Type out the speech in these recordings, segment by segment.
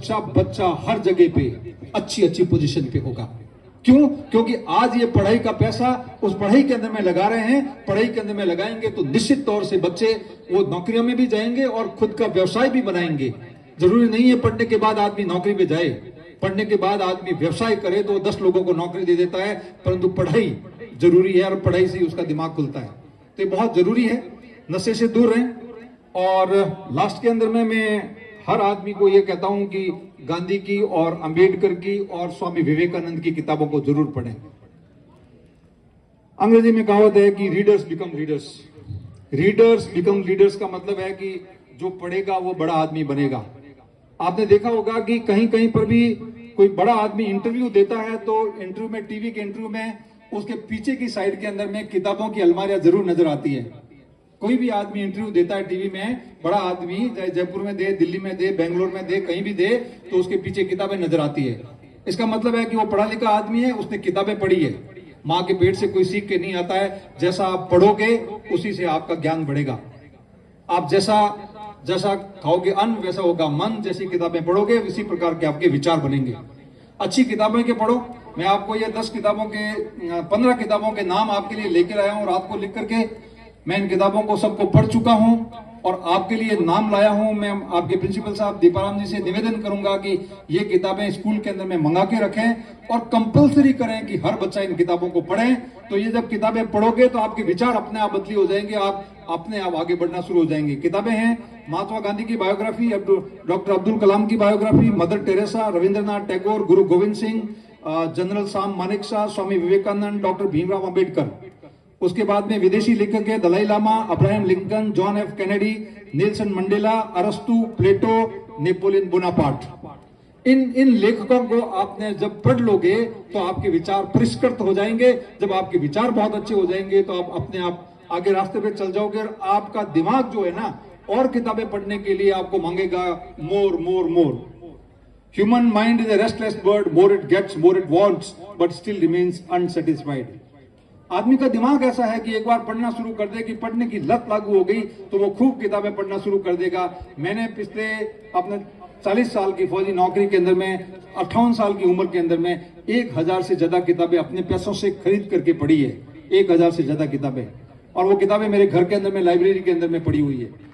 बच्चा बच्चा हर जगह पे अच्छी अच्छी पोजीशन पे होगा। क्यों? क्योंकि आज ये पढ़ाई का पैसा उस पढ़ाई के अंदर में लगा रहे हैं। पढ़ाई के अंदर में लगाएंगे तो निश्चित तौर से बच्चे वो नौकरियों में भी जाएंगे और खुद का व्यवसाय भी बनाएंगे। जरूरी नहीं है पढ़ने के बाद आदमी नौकरी पे जाए, पढ़ने के बाद आदमी व्यवसाय करे तो 10 लोगों को नौकरी दे देता है, परंतु पढ़ाई जरूरी है और पढ़ाई से उसका दिमाग खुलता है। तो ये बहुत जरूरी है, नशे से दूर रहें। और लास्ट के अंदर में मैं हर आदमी को ये कहता हूं कि गांधी की और अंबेडकर की और स्वामी विवेकानंद की किताबों को जरूर पढ़ें। अंग्रेजी में कहावत है कि readers become leaders. Readers become leaders का मतलब है कि जो पढ़ेगा वो बड़ा आदमी बनेगा। आपने देखा होगा कि कहीं कहीं पर भी कोई बड़ा आदमी इंटरव्यू देता है तो इंटरव्यू में, टीवी के इंटरव्यू में उसके पीछे की साइड के अंदर में किताबों की अलमारियां जरूर नजर आती है। कोई भी आदमी इंटरव्यू देता है टीवी में, बड़ा आदमी जयपुर में दे, दिल्ली में दे, बेंगलोर में दे, कहीं भी दे, तो उसके पीछे किताबें नजर आती है। इसका मतलब है कि वो पढ़ा लिखा आदमी है, उसने किताबें पढ़ी है। माँ के पेट से कोई सीख के नहीं आता है। जैसा आप पढ़ोगे उसी से आपका ज्ञान बढ़ेगा। आप जैसा खाओगे अन्न वैसा होगा मन। जैसी किताबें पढ़ोगे उसी प्रकार के आपके विचार बनेंगे। अच्छी किताबें के पढ़ो। मैं आपको ये 10 किताबों के 15 किताबों के नाम आपके लिए लेकर आया हूं रात को लिख करके। मैं इन किताबों को सबको पढ़ चुका हूं और आपके लिए नाम लाया हूं। मैं आपके प्रिंसिपल साहब दीपाराम जी से निवेदन करूंगा कि ये किताबें स्कूल के अंदर में मंगा के रखें और कंपलसरी करें कि हर बच्चा इन किताबों को पढ़े। तो ये जब किताबें पढ़ोगे तो आपके विचार अपने आप बदली हो जाएंगे, आप अपने आप आगे बढ़ना शुरू हो जाएंगे। किताबें हैं महात्मा गांधी की बायोग्राफी, डॉक्टर अब्दुल कलाम की biography, Mother Teresa, Rabindranath Tagore, Guru Gobind Singh, general Sam Manekshaw, Swami Vivekananda, doctor Bhimrao Ambedkar. उसके बाद में विदेशी लेखक है Dalai Lama, Abraham Lincoln, John F Kennedy, Nelson Mandela, अरस्तु, प्लेटो, नेपोलियन बोनापार्ट। इन लेखकों को आपने जब पढ़ लोगे तो आपके विचार परिष्कृत हो जाएंगे। जब आपके विचार बहुत अच्छे हो जाएंगे तो आप अपने आप आगे रास्ते पे चल जाओगे और आपका दिमाग जो है ना और किताबें पढ़ने के लिए आपको मांगेगा more more more. Human mind is a restless bird, more it gets more it wants but still remains unsatisfied. आदमी का दिमाग ऐसा है कि एक बार पढ़ना शुरू कर दे कि पढ़ने की लत लागू हो गई तो वो खूब किताबें पढ़ना शुरू कर देगा। मैंने पिछले अपने 40 साल की फौजी नौकरी के अंदर में 58 साल की उम्र के अंदर में 1000 से ज्यादा किताबें अपने पैसों से खरीद करके पढ़ी है। 1000 से ज्यादा किताबें, और वो किताबें मेरे घर के अंदर में लाइब्रेरी के अंदर में पड़ी हुई है।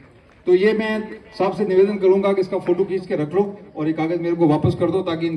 तो ये मैं साहब से निवेदन करूंगा कि इसका फोटो खींच के रख लो और ये कागज मेरे को वापस कर दो ताकि